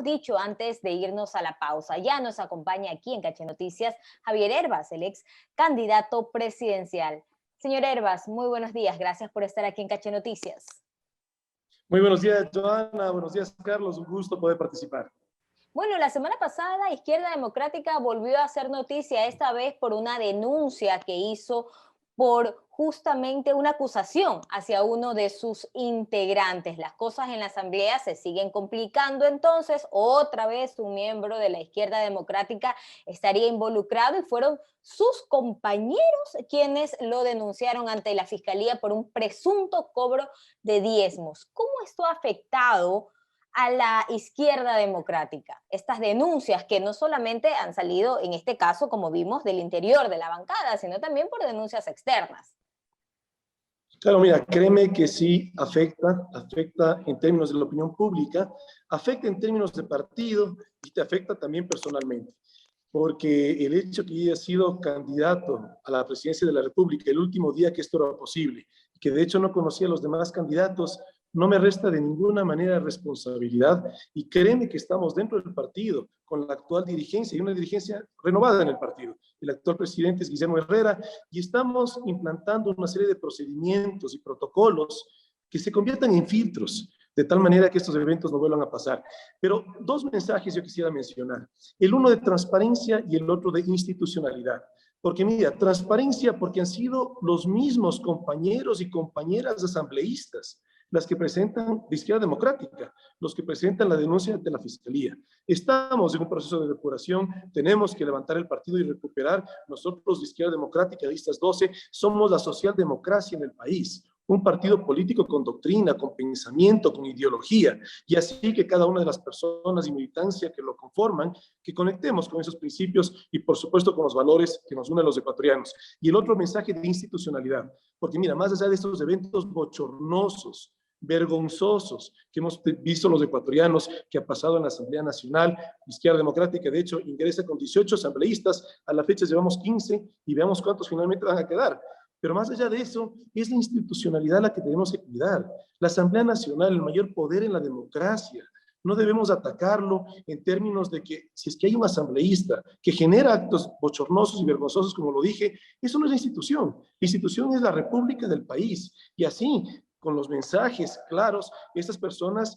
dicho antes de irnos a la pausa. Ya nos acompaña aquí en Caché Noticias Javier Hervas, el ex candidato presidencial. Señor Hervas, muy buenos días. Gracias por estar aquí en Caché Noticias. Muy buenos días, Joana. Buenos días, Carlos. Un gusto poder participar. Bueno, la semana pasada Izquierda Democrática volvió a hacer noticia, esta vez por una denuncia que hizo por justamente una acusación hacia uno de sus integrantes. Las cosas en la Asamblea se siguen complicando, entonces otra vez un miembro de la Izquierda Democrática estaría involucrado y fueron sus compañeros quienes lo denunciaron ante la Fiscalía por un presunto cobro de diezmos. ¿Cómo esto ha afectado a la Izquierda Democrática? Estas denuncias que no solamente han salido, en este caso, como vimos, del interior de la bancada, sino también por denuncias externas. Claro, mira, créeme que sí afecta en términos de la opinión pública, afecta en términos de partido y te afecta también personalmente. Porque el hecho que haya sido candidato a la presidencia de la República el último día que esto era posible, que de hecho no conocía a los demás candidatos, no me resta de ninguna manera responsabilidad y créeme que estamos dentro del partido con la actual dirigencia y una dirigencia renovada en el partido. El actual presidente es Guillermo Herrera y estamos implantando una serie de procedimientos y protocolos que se conviertan en filtros, de tal manera que estos eventos no vuelvan a pasar. Pero dos mensajes yo quisiera mencionar. El uno de transparencia y el otro de institucionalidad. Porque mira, transparencia porque han sido los mismos compañeros y compañeras asambleístas las que presentan de Izquierda Democrática, los que presentan la denuncia ante la Fiscalía. Estamos en un proceso de depuración, tenemos que levantar el partido y recuperar. Nosotros de Izquierda Democrática, listas 12, somos la socialdemocracia en el país, un partido político con doctrina, con pensamiento, con ideología, y así que cada una de las personas y militancia que lo conforman, que conectemos con esos principios y por supuesto con los valores que nos unen a los ecuatorianos. Y el otro mensaje de institucionalidad, porque mira, más allá de estos eventos bochornosos, vergonzosos que hemos visto los ecuatorianos, que ha pasado en la Asamblea Nacional, Izquierda Democrática, de hecho, ingresa con 18 asambleístas, a la fecha llevamos 15 y veamos cuántos finalmente van a quedar. Pero más allá de eso, es la institucionalidad la que tenemos que cuidar. La Asamblea Nacional, el mayor poder en la democracia. No debemos atacarlo en términos de que si es que hay un asambleísta que genera actos bochornosos y vergonzosos, como lo dije, eso no es la institución. La institución es la república del país. Y así, con los mensajes claros, estas personas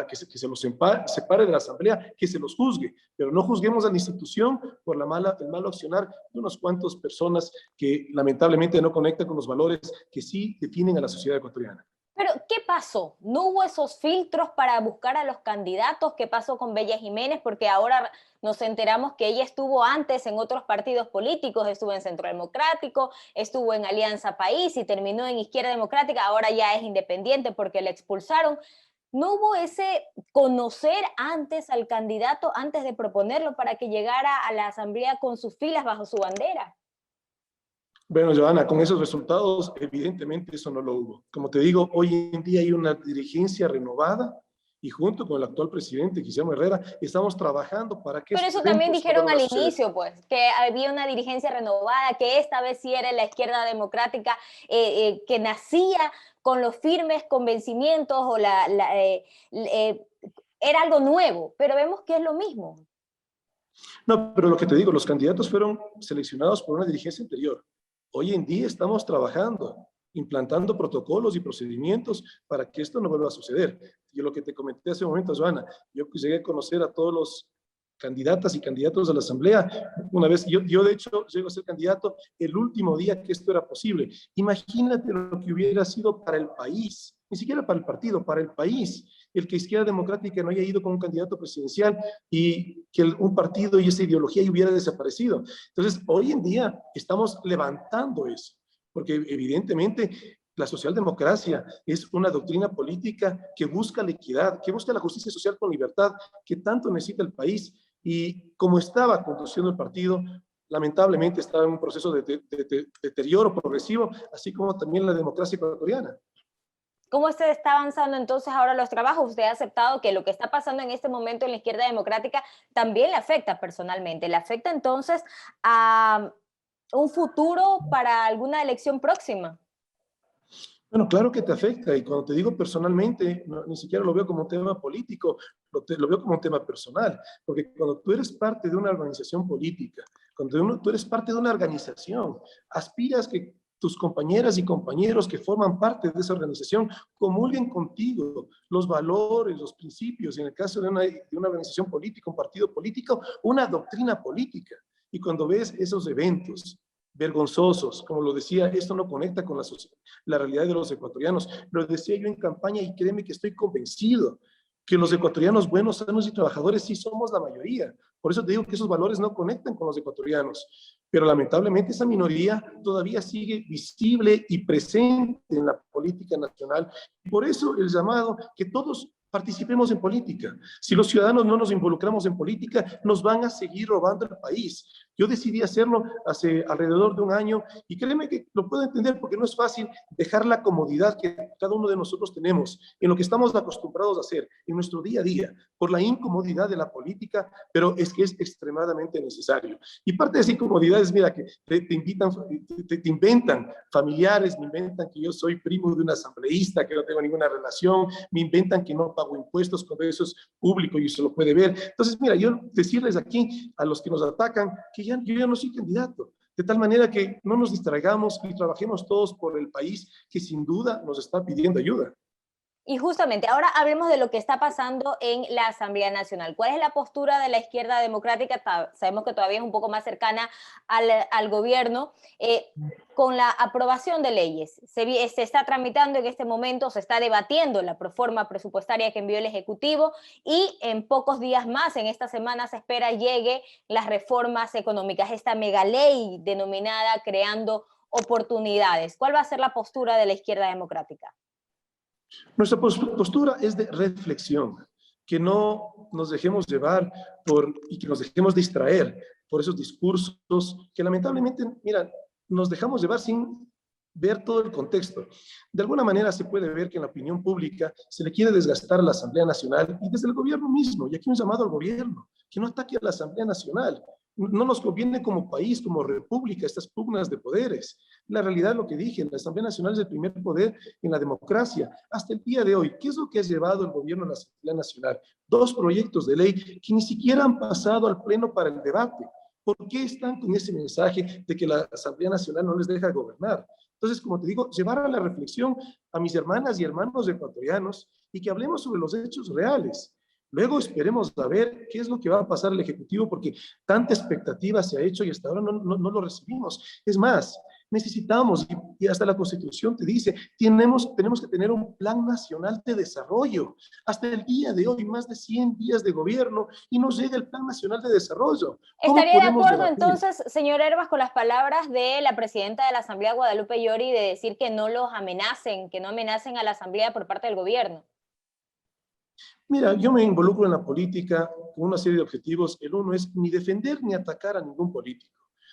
que se los separe de la asamblea, que se los juzgue, pero no juzguemos a la institución por el malo accionar de unos cuantos personas que lamentablemente no conectan con los valores que sí definen a la sociedad ecuatoriana. Pero, ¿qué pasó? ¿No hubo esos filtros para buscar a los candidatos? ¿Qué pasó con Bella Jiménez? Porque ahora nos enteramos que ella estuvo antes en otros partidos políticos, estuvo en Centro Democrático, estuvo en Alianza País y terminó en Izquierda Democrática, ahora ya es independiente porque la expulsaron. ¿No hubo ese conocer antes al candidato, antes de proponerlo para que llegara a la asamblea con sus filas bajo su bandera? Bueno, Joana, con esos resultados, evidentemente eso no lo hubo. Como te digo, hoy en día hay una dirigencia renovada y junto con el actual presidente, Guillermo Herrera, estamos trabajando para que Pero estos eso también eventos no dijeron vuelvan a al suceder. inicio, pues, que había una dirigencia renovada, que esta vez sí era la Izquierda Democrática, que nacía con los firmes convencimientos o era algo nuevo, pero vemos que es lo mismo. No, pero lo que te digo, los candidatos fueron seleccionados por una dirigencia anterior. Hoy en día estamos trabajando, implantando protocolos y procedimientos para que esto no vuelva a suceder. Y lo que te comenté hace un momento, Joana, yo llegué a conocer a todos los candidatas y candidatos a la asamblea. Una vez, yo de hecho llego a ser candidato el último día que esto era posible. Imagínate lo que hubiera sido para el país, ni siquiera para el partido, para el país, el que Izquierda Democrática no haya ido con un candidato presidencial y que un partido y esa ideología hubiera desaparecido. Entonces, hoy en día estamos levantando eso, porque evidentemente la socialdemocracia es una doctrina política que busca la equidad, que busca la justicia social con libertad, que tanto necesita el país. Y como estaba conduciendo el partido, lamentablemente estaba en un proceso de deterioro progresivo, así como también la democracia ecuatoriana. ¿Cómo usted está avanzando entonces ahora los trabajos? Usted ha aceptado que lo que está pasando en este momento en la Izquierda Democrática también le afecta personalmente. ¿Le afecta entonces a un futuro para alguna elección próxima? Bueno, claro que te afecta, y cuando te digo personalmente, ni siquiera lo veo como un tema político, lo veo como un tema personal, porque cuando tú eres parte de una organización política, cuando tú eres parte de una organización, aspiras que tus compañeras y compañeros que forman parte de esa organización comulguen contigo los valores, los principios, en el caso de una organización política, un partido político, una doctrina política. Y cuando ves esos eventos vergonzosos, como lo decía, esto no conecta con la realidad de los ecuatorianos. Lo decía yo en campaña y créeme que estoy convencido que los ecuatorianos buenos, sanos y trabajadores sí somos la mayoría. Por eso te digo que esos valores no conectan con los ecuatorianos. Pero lamentablemente esa minoría todavía sigue visible y presente en la política nacional. Y por eso el llamado que todos participemos en política. Si los ciudadanos no nos involucramos en política, nos van a seguir robando el país. Yo decidí hacerlo hace alrededor de un año y créeme que lo puedo entender porque no es fácil dejar la comodidad que cada uno de nosotros tenemos en lo que estamos acostumbrados a hacer en nuestro día a día por la incomodidad de la política, pero es que es extremadamente necesario. Y parte de esa incomodidad es, mira, que te inventan familiares, me inventan que yo soy primo de un asambleísta, que no tengo ninguna relación, me inventan que no pago impuestos cuando eso es público y se lo puede ver. Entonces, mira, yo decirles aquí a los que nos atacan que yo ya no soy candidato, de tal manera que no nos distraigamos y trabajemos todos por el país que sin duda nos está pidiendo ayuda. Y justamente, ahora hablemos de lo que está pasando en la Asamblea Nacional. ¿Cuál es la postura de la izquierda democrática? Sabemos que todavía es un poco más cercana al gobierno. Con la aprobación de leyes, se está tramitando en este momento, se está debatiendo la proforma presupuestaria que envió el Ejecutivo y en pocos días más, en esta semana, se espera llegue las reformas económicas, esta mega ley denominada Creando Oportunidades. ¿Cuál va a ser la postura de la izquierda democrática? Nuestra postura es de reflexión, que no nos dejemos llevar y que nos dejemos distraer por esos discursos que lamentablemente, mira, nos dejamos llevar sin ver todo el contexto. De alguna manera se puede ver que en la opinión pública se le quiere desgastar a la Asamblea Nacional y desde el gobierno mismo, y aquí un llamado al gobierno, que no ataque a la Asamblea Nacional. No nos conviene como país, como república, estas pugnas de poderes. La realidad es lo que dije, la Asamblea Nacional es el primer poder en la democracia. Hasta el día de hoy, ¿qué es lo que ha llevado el gobierno a la Asamblea Nacional? Dos proyectos de ley que ni siquiera han pasado al Pleno para el debate. ¿Por qué están con ese mensaje de que la Asamblea Nacional no les deja gobernar? Entonces, como te digo, llevar a la reflexión a mis hermanas y hermanos ecuatorianos y que hablemos sobre los hechos reales. Luego esperemos a ver qué es lo que va a pasar al Ejecutivo, porque tanta expectativa se ha hecho y hasta ahora no lo recibimos. Es más, necesitamos, y hasta la Constitución te dice, tenemos que tener un plan nacional de desarrollo. Hasta el día de hoy, más de 100 días de gobierno y no llega el plan nacional de desarrollo. ¿Cómo ¿Estaría de podemos acuerdo debatir? entonces, señor Herbas, con las palabras de la presidenta de la Asamblea, Guadalupe Llori, de decir que no los amenacen, que no amenacen a la Asamblea por parte del gobierno? Mira, yo me involucro en la política con una serie de objetivos. El uno es ni defender ni atacar a ningún político.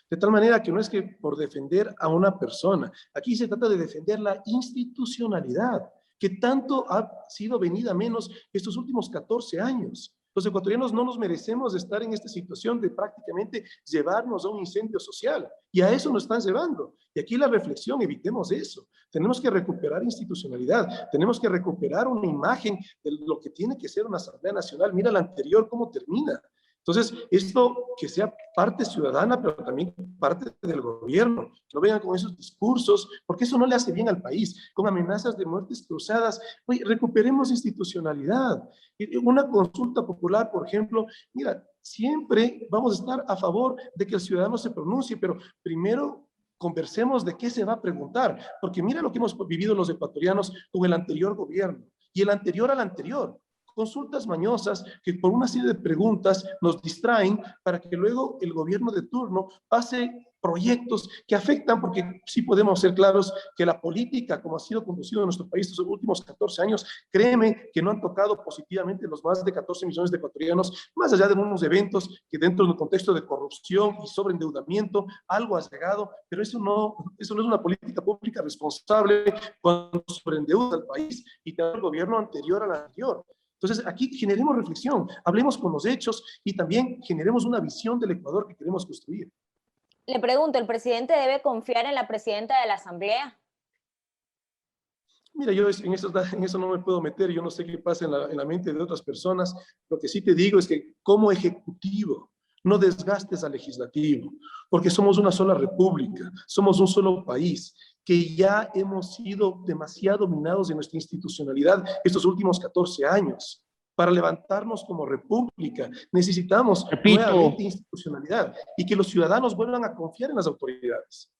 De tal manera que no es que por defender a una persona, aquí se trata de defender la institucionalidad, que tanto ha sido venida menos estos últimos 14 años. Los ecuatorianos no nos merecemos estar en esta situación de prácticamente llevarnos a un incendio social. Y a eso nos están llevando. Y aquí la reflexión, evitemos eso. Tenemos que recuperar institucionalidad, tenemos que recuperar una imagen de lo que tiene que ser una Asamblea Nacional. Mira la anterior, cómo termina. Entonces, esto que sea parte ciudadana, pero también parte del gobierno, que no vengan con esos discursos, porque eso no le hace bien al país, con amenazas de muertes cruzadas. Oye, recuperemos institucionalidad. Una consulta popular, por ejemplo, mira, siempre vamos a estar a favor de que el ciudadano se pronuncie, pero primero conversemos de qué se va a preguntar, porque mira lo que hemos vivido los ecuatorianos con el anterior gobierno y el anterior al anterior. Consultas mañosas que por una serie de preguntas nos distraen para que luego el gobierno de turno pase proyectos que afectan, porque sí podemos ser claros que la política, como ha sido conducido en nuestro país estos últimos 14 años, créeme que no han tocado positivamente los más de 14 millones de ecuatorianos, más allá de unos eventos que dentro de un contexto de corrupción y sobreendeudamiento, algo ha llegado, pero eso no es una política pública responsable cuando sobreendeuda al país y te da el gobierno anterior al anterior. Entonces, aquí generemos reflexión, hablemos con los hechos y también generemos una visión del Ecuador que queremos construir. Le pregunto, ¿el presidente debe confiar en la presidenta de la Asamblea? Mira, yo en eso no me puedo meter, yo no sé qué pasa en la mente de otras personas. Lo que sí te digo es que como ejecutivo, no desgastes al legislativo, porque somos una sola república, somos un solo país, que ya hemos sido demasiado minados en nuestra institucionalidad estos últimos 14 años. Para levantarnos como república necesitamos nuevamente Repito, institucionalidad y que los ciudadanos vuelvan a confiar en las autoridades.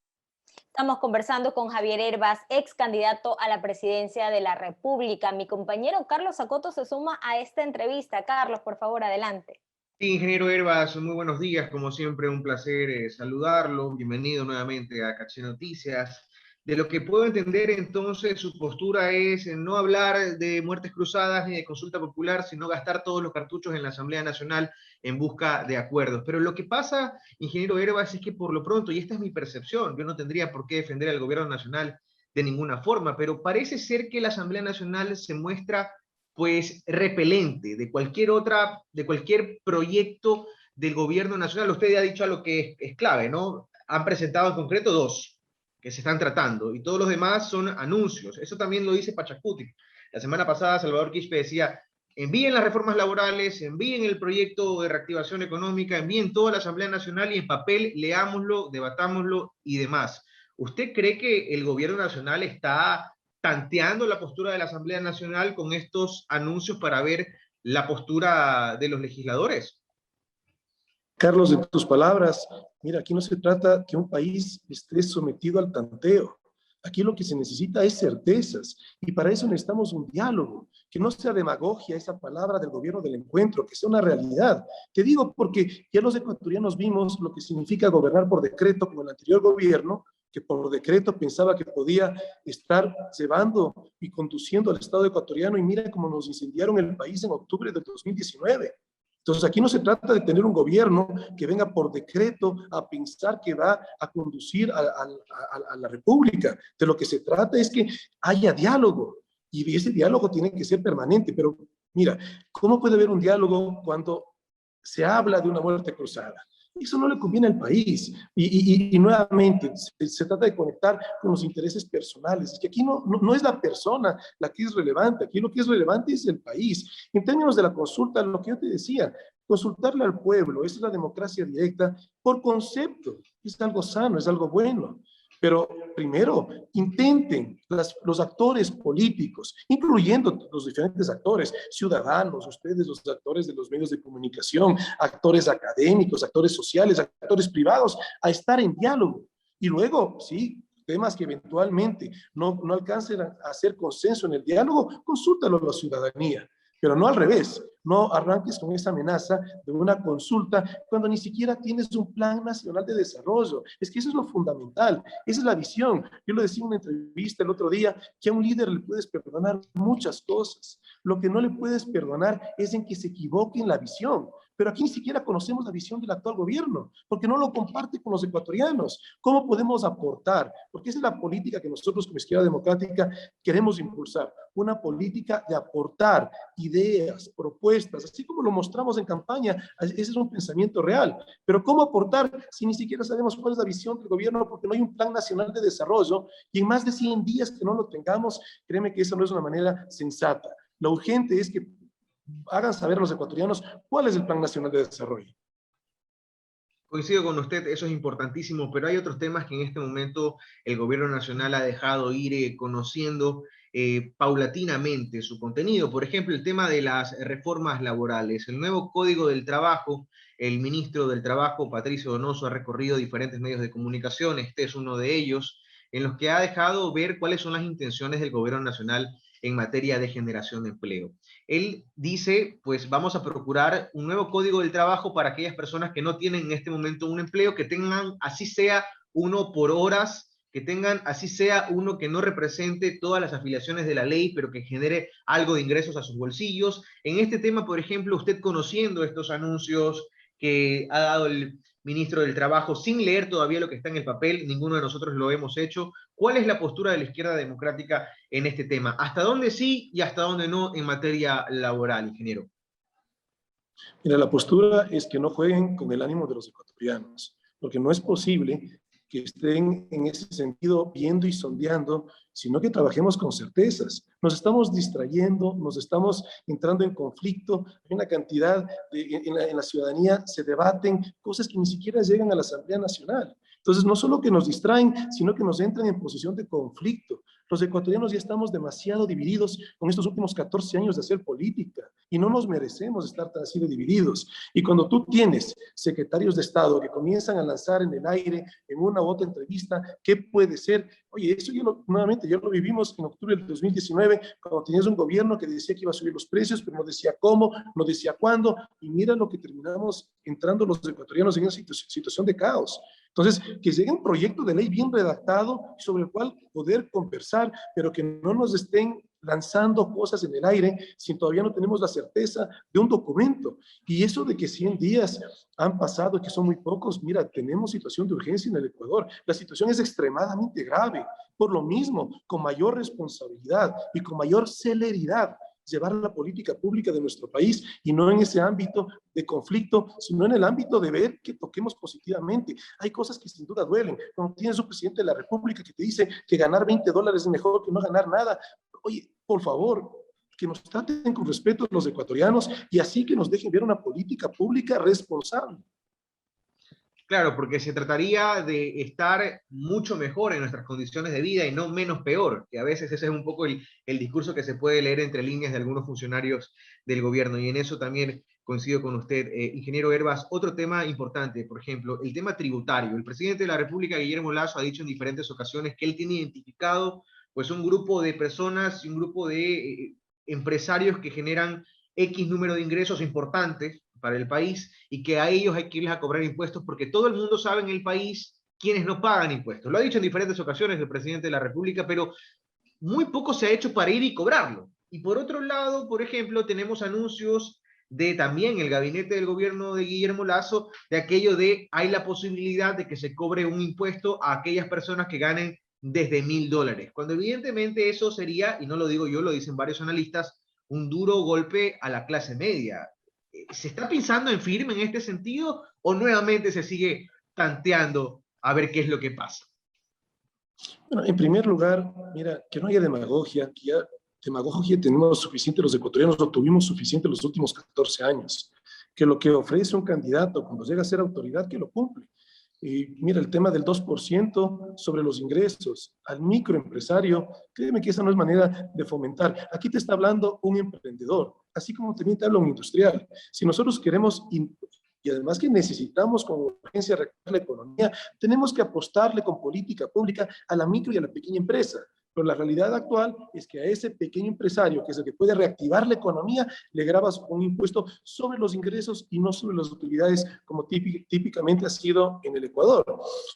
Estamos conversando con Javier Herbas, ex candidato a la presidencia de la República. Mi compañero Carlos Acoto se suma a esta entrevista. Carlos, por favor, adelante. Sí, ingeniero Herbas, muy buenos días, como siempre un placer saludarlo, bienvenido nuevamente a Caché Noticias. De lo que puedo entender entonces su postura es no hablar de muertes cruzadas ni de consulta popular, sino gastar todos los cartuchos en la Asamblea Nacional en busca de acuerdos. Pero lo que pasa, ingeniero Herbas, es que por lo pronto, y esta es mi percepción, yo no tendría por qué defender al gobierno nacional de ninguna forma, pero parece ser que la Asamblea Nacional se muestra pues repelente de cualquier proyecto del gobierno nacional. Usted ya ha dicho algo que es clave, ¿no? Han presentado en concreto dos que se están tratando y todos los demás son anuncios. Eso también lo dice Pachacuti. La semana pasada Salvador Quispe decía, envíen las reformas laborales, envíen el proyecto de reactivación económica, envíen toda la Asamblea Nacional y en papel leámoslo, debatámoslo y demás. ¿Usted cree que el gobierno nacional está tanteando la postura de la Asamblea Nacional con estos anuncios para ver la postura de los legisladores? Carlos, en tus palabras, mira, aquí no se trata que un país esté sometido al tanteo. Aquí lo que se necesita es certezas y para eso necesitamos un diálogo, que no sea demagogia esa palabra del gobierno del encuentro, que sea una realidad. Te digo porque ya los ecuatorianos vimos lo que significa gobernar por decreto como el anterior gobierno, que por decreto pensaba que podía estar llevando y conduciendo al Estado ecuatoriano y mira cómo nos incendiaron el país en octubre del 2019. Entonces, aquí no se trata de tener un gobierno que venga por decreto a pensar que va a conducir a la República. De lo que se trata es que haya diálogo y ese diálogo tiene que ser permanente. Pero mira, ¿cómo puede haber un diálogo cuando se habla de una muerte cruzada? Eso no le conviene al país. Y nuevamente, se trata de conectar con los intereses personales. Es que aquí no es la persona la que es relevante, aquí lo que es relevante es el país. En términos de la consulta, lo que yo te decía, consultarle al pueblo, esa es la democracia directa por concepto, es algo sano, es algo bueno. Pero primero, intenten los actores políticos, incluyendo los diferentes actores, ciudadanos, ustedes, los actores de los medios de comunicación, actores académicos, actores sociales, actores privados, a estar en diálogo. Y luego, sí, temas que eventualmente no alcancen a hacer consenso en el diálogo, consúltalo a la ciudadanía. Pero no al revés, no arranques con esa amenaza de una consulta cuando ni siquiera tienes un plan nacional de desarrollo. Es que eso es lo fundamental, esa es la visión. Yo lo decía en una entrevista el otro día, que a un líder le puedes perdonar muchas cosas. Lo que no le puedes perdonar es en que se equivoque en la visión. Pero aquí ni siquiera conocemos la visión del actual gobierno, porque no lo comparte con los ecuatorianos. ¿Cómo podemos aportar? Porque esa es la política que nosotros como Izquierda Democrática queremos impulsar, una política de aportar ideas, propuestas, así como lo mostramos en campaña, ese es un pensamiento real. Pero ¿cómo aportar si ni siquiera sabemos cuál es la visión del gobierno? Porque no hay un plan nacional de desarrollo y en más de 100 días que no lo tengamos, créeme que esa no es una manera sensata. Lo urgente es que hagan saber a los ecuatorianos cuál es el Plan Nacional de Desarrollo. Coincido con usted, eso es importantísimo, pero hay otros temas que en este momento el gobierno nacional ha dejado ir conociendo paulatinamente su contenido. Por ejemplo, el tema de las reformas laborales. El nuevo Código del Trabajo, el ministro del Trabajo, Patricio Donoso, ha recorrido diferentes medios de comunicación, este es uno de ellos, en los que ha dejado ver cuáles son las intenciones del gobierno nacional en materia de generación de empleo. Él dice, pues vamos a procurar un nuevo código del trabajo para aquellas personas que no tienen en este momento un empleo, que tengan, así sea uno por horas, que tengan, así sea uno que no represente todas las afiliaciones de la ley, pero que genere algo de ingresos a sus bolsillos. En este tema, por ejemplo, usted conociendo estos anuncios que ha dado el ministro del Trabajo, sin leer todavía lo que está en el papel, ninguno de nosotros lo hemos hecho. ¿Cuál es la postura de la izquierda democrática en este tema? ¿Hasta dónde sí y hasta dónde no en materia laboral, ingeniero? Mira, la postura es que no jueguen con el ánimo de los ecuatorianos, porque no es posible que estén en ese sentido viendo y sondeando, sino que trabajemos con certezas. Nos estamos distrayendo, nos estamos entrando en conflicto, hay una cantidad, en la ciudadanía se debaten cosas que ni siquiera llegan a la Asamblea Nacional. Entonces, no solo que nos distraen, sino que nos entran en posición de conflicto. Los ecuatorianos ya estamos demasiado divididos con estos últimos 14 años de hacer política y no nos merecemos estar tan así de divididos. Y cuando tú tienes secretarios de Estado que comienzan a lanzar en el aire, en una u otra entrevista, ¿qué puede ser? Oye, eso nuevamente ya lo vivimos en octubre del 2019, cuando tenías un gobierno que decía que iba a subir los precios, pero no decía cómo, no decía cuándo, y mira lo que terminamos entrando los ecuatorianos en una situación de caos. Entonces, que llegue un proyecto de ley bien redactado sobre el cual poder conversar, pero que no nos estén lanzando cosas en el aire si todavía no tenemos la certeza de un documento. Y eso de que 100 días han pasado y que son muy pocos, mira, tenemos situación de urgencia en el Ecuador. La situación es extremadamente grave. Por lo mismo, con mayor responsabilidad y con mayor celeridad, llevar la política pública de nuestro país y no en ese ámbito de conflicto, sino en el ámbito de ver que toquemos positivamente. Hay cosas que sin duda duelen. Cuando tienes un presidente de la República que te dice que ganar $20 es mejor que no ganar nada, oye, por favor, que nos traten con respeto los ecuatorianos y así que nos dejen ver una política pública responsable. Claro, porque se trataría de estar mucho mejor en nuestras condiciones de vida y no menos peor, que a veces ese es un poco el discurso que se puede leer entre líneas de algunos funcionarios del gobierno, y en eso también coincido con usted. Ingeniero Herbas, otro tema importante, por ejemplo, el tema tributario. El presidente de la República, Guillermo Lasso, ha dicho en diferentes ocasiones que él tiene identificado pues un grupo de personas y un grupo de empresarios que generan X número de ingresos importantes para el país y que a ellos hay que irles a cobrar impuestos porque todo el mundo sabe en el país quienes no pagan impuestos. Lo ha dicho en diferentes ocasiones el presidente de la República, pero muy poco se ha hecho para ir y cobrarlo. Y por otro lado, por ejemplo, tenemos anuncios de también el gabinete del gobierno de Guillermo Lasso, de aquello de hay la posibilidad de que se cobre un impuesto a aquellas personas que ganen desde $1.000, cuando evidentemente eso sería, y no lo digo yo, lo dicen varios analistas, un duro golpe a la clase media. ¿Se está pensando en firme en este sentido o nuevamente se sigue tanteando a ver qué es lo que pasa? Bueno, en primer lugar, mira, que no haya demagogia, que ya demagogia tenemos suficiente los ecuatorianos, lo tuvimos suficiente los últimos 14 años, que lo que ofrece un candidato cuando llega a ser autoridad, que lo cumple. Y mira, el tema del 2% sobre los ingresos al microempresario, créeme que esa no es manera de fomentar. Aquí te está hablando un emprendedor, así como también te habla un industrial. Si nosotros queremos y además que necesitamos con urgencia reactivar la economía, tenemos que apostarle con política pública a la micro y a la pequeña empresa. Pero la realidad actual es que a ese pequeño empresario, que es el que puede reactivar la economía, le grabas un impuesto sobre los ingresos y no sobre las utilidades, como típicamente ha sido en el Ecuador.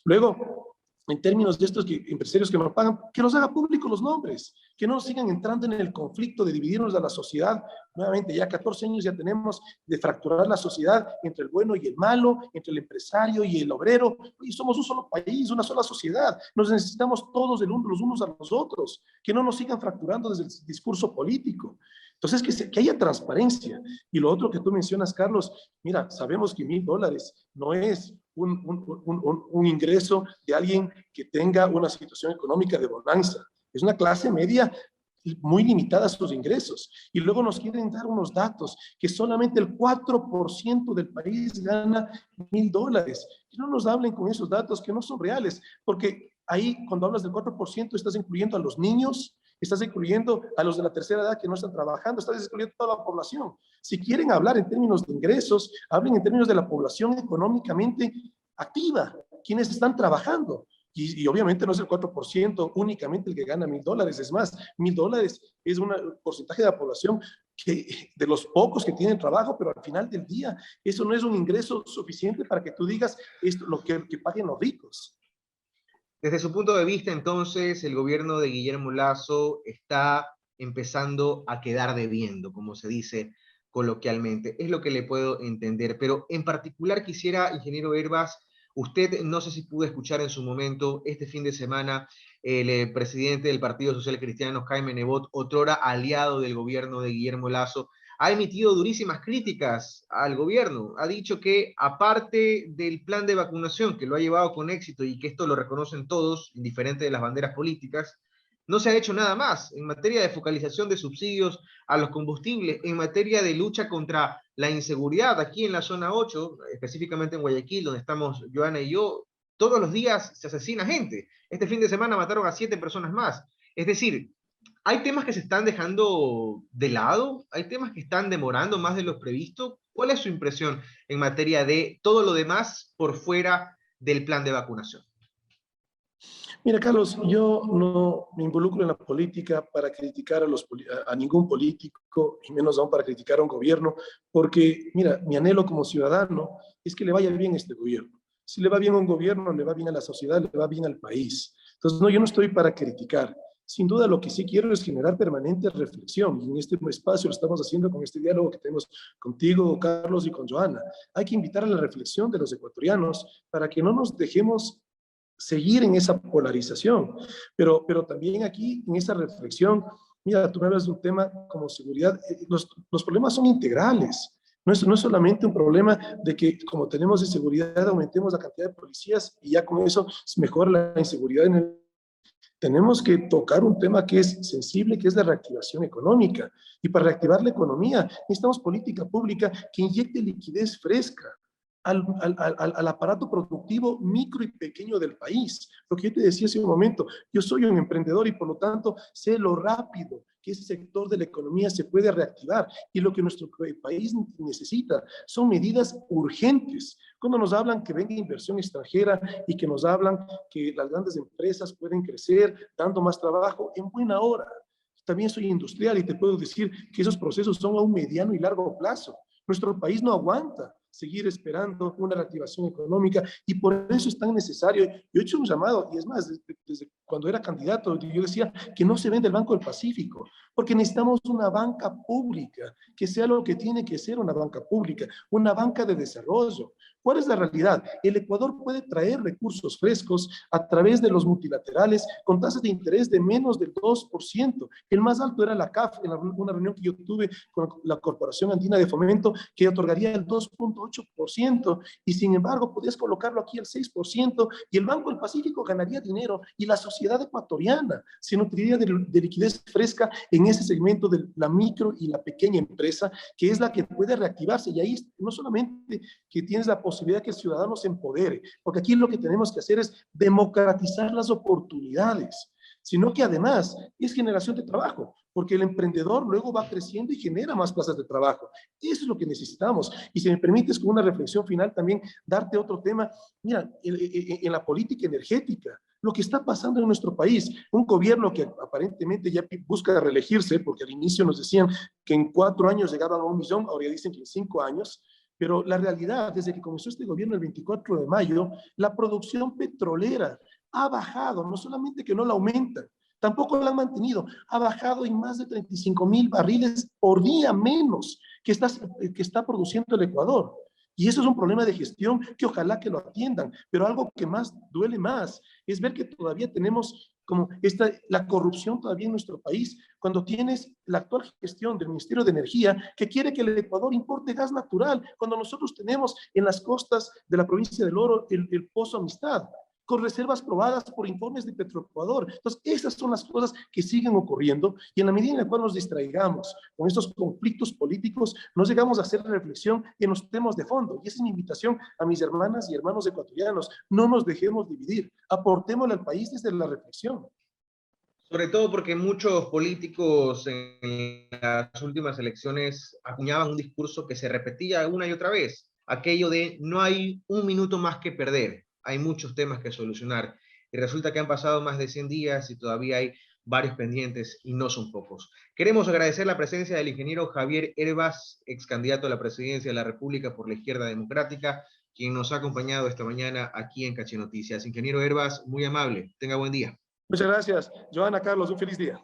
Luego, en términos de estos empresarios que no pagan, que nos haga público los nombres, que no sigan entrando en el conflicto de dividirnos a la sociedad. Nuevamente, ya 14 años ya tenemos de fracturar la sociedad entre el bueno y el malo, entre el empresario y el obrero, y somos un solo país, una sola sociedad. Nos necesitamos todos los unos a los otros, que no nos sigan fracturando desde el discurso político. Entonces, que haya transparencia. Y lo otro que tú mencionas, Carlos, mira, sabemos que $1.000 no es un ingreso de alguien que tenga una situación económica de bonanza. Es una clase media muy limitada a sus ingresos. Y luego nos quieren dar unos datos que solamente el 4% del país gana $1.000. Y no nos hablen con esos datos que no son reales, porque ahí cuando hablas del 4% estás incluyendo a los niños, estás incluyendo a los de la tercera edad que no están trabajando, estás excluyendo a toda la población. Si quieren hablar en términos de ingresos, hablen en términos de la población económicamente activa, quienes están trabajando. Y obviamente no es el 4% únicamente el que gana $1.000, es más, $1.000 es un porcentaje de la población de los pocos que tienen trabajo, pero al final del día eso no es un ingreso suficiente para que tú digas esto, lo que paguen los ricos. Desde su punto de vista, entonces, el gobierno de Guillermo Lasso está empezando a quedar debiendo, como se dice coloquialmente. Es lo que le puedo entender, pero en particular quisiera, ingeniero Herbas, usted no sé si pudo escuchar en su momento, este fin de semana, el presidente del Partido Social Cristiano, Jaime Nebot, otrora aliado del gobierno de Guillermo Lasso, ha emitido durísimas críticas al gobierno. Ha dicho que, aparte del plan de vacunación, que lo ha llevado con éxito y que esto lo reconocen todos, indiferente de las banderas políticas, no se ha hecho nada más en materia de focalización de subsidios a los combustibles, en materia de lucha contra la inseguridad. Aquí en la zona 8, específicamente en Guayaquil, donde estamos Joana y yo, todos los días se asesina gente. Este fin de semana mataron a 7 personas más. Es decir, hay temas que se están dejando de lado, hay temas que están demorando más de lo previsto. ¿Cuál es su impresión en materia de todo lo demás por fuera del plan de vacunación? Mira, Carlos, yo no me involucro en la política para criticar a ningún político, y menos aún para criticar a un gobierno, porque, mira, mi anhelo como ciudadano es que le vaya bien a este gobierno. Si le va bien a un gobierno, le va bien a la sociedad, le va bien al país. Entonces, no, yo no estoy para criticar. Sin duda, lo que sí quiero es generar permanente reflexión, y en este espacio lo estamos haciendo con este diálogo que tenemos contigo, Carlos, y con Joana. Hay que invitar a la reflexión de los ecuatorianos para que no nos dejemos seguir en esa polarización, pero también aquí en esa reflexión, mira, tú me hablas de un tema como seguridad, los problemas son integrales, no es solamente un problema de que como tenemos inseguridad aumentemos la cantidad de policías y ya con eso mejora la inseguridad en el... Tenemos que tocar un tema que es sensible, que es la reactivación económica. Y para reactivar la economía necesitamos política pública que inyecte liquidez fresca al aparato productivo micro y pequeño del país. Lo que yo te decía hace un momento, yo soy un emprendedor y por lo tanto sé lo rápido que ese sector de la economía se puede reactivar y lo que nuestro país necesita son medidas urgentes. Cuando nos hablan que venga inversión extranjera y que nos hablan que las grandes empresas pueden crecer dando más trabajo, en buena hora. También soy industrial y te puedo decir que esos procesos son a un mediano y largo plazo. Nuestro país no aguanta seguir esperando una reactivación económica y por eso es tan necesario. Yo he hecho un llamado, y es más, desde cuando era candidato, yo decía que no se vende el Banco del Pacífico, porque necesitamos una banca pública, que sea lo que tiene que ser una banca pública, una banca de desarrollo. ¿Cuál es la realidad? El Ecuador puede traer recursos frescos a través de los multilaterales con tasas de interés de menos del 2%. El más alto era la CAF, en una reunión que yo tuve con la Corporación Andina de Fomento, que otorgaría el 2.8%, y sin embargo podías colocarlo aquí al 6%, y el Banco del Pacífico ganaría dinero, y la sociedad ecuatoriana se nutriría de liquidez fresca en ese segmento de la micro y la pequeña empresa, que es la que puede reactivarse, y ahí no solamente que tienes la posibilidad que el ciudadano se empodere, porque aquí lo que tenemos que hacer es democratizar las oportunidades, sino que además es generación de trabajo, porque el emprendedor luego va creciendo y genera más plazas de trabajo. Eso es lo que necesitamos. Y si me permites, con una reflexión final también, darte otro tema. Mira, en la política energética, lo que está pasando en nuestro país, un gobierno que aparentemente ya busca reelegirse, porque al inicio nos decían que en 4 años llegaban a 1 millón, ahora ya dicen que en 5 años, pero la realidad, desde que comenzó este gobierno el 24 de mayo, la producción petrolera ha bajado, no solamente que no la aumentan, tampoco la han mantenido, ha bajado en más de 35,000 barriles por día menos que está produciendo el Ecuador. Y eso es un problema de gestión que ojalá que lo atiendan, pero algo que más duele más es ver que todavía tenemos como la corrupción todavía en nuestro país, cuando tienes la actual gestión del Ministerio de Energía que quiere que el Ecuador importe gas natural, cuando nosotros tenemos en las costas de la provincia del Oro el Pozo Amistad, con reservas probadas por informes de Petroecuador. Entonces, esas son las cosas que siguen ocurriendo y en la medida en la cual nos distraigamos con estos conflictos políticos, no llegamos a hacer reflexión en los temas de fondo. Y esa es mi invitación a mis hermanas y hermanos ecuatorianos. No nos dejemos dividir, aportémosle al país desde la reflexión. Sobre todo porque muchos políticos en las últimas elecciones acuñaban un discurso que se repetía una y otra vez, aquello de no hay un minuto más que perder, hay muchos temas que solucionar, y resulta que han pasado más de 100 días y todavía hay varios pendientes y no son pocos. Queremos agradecer la presencia del ingeniero Javier Herbas, ex candidato a la presidencia de la República por la Izquierda Democrática, quien nos ha acompañado esta mañana aquí en Caché Noticias. Ingeniero Herbas, muy amable, tenga buen día. Muchas gracias, Joana, Carlos, un feliz día.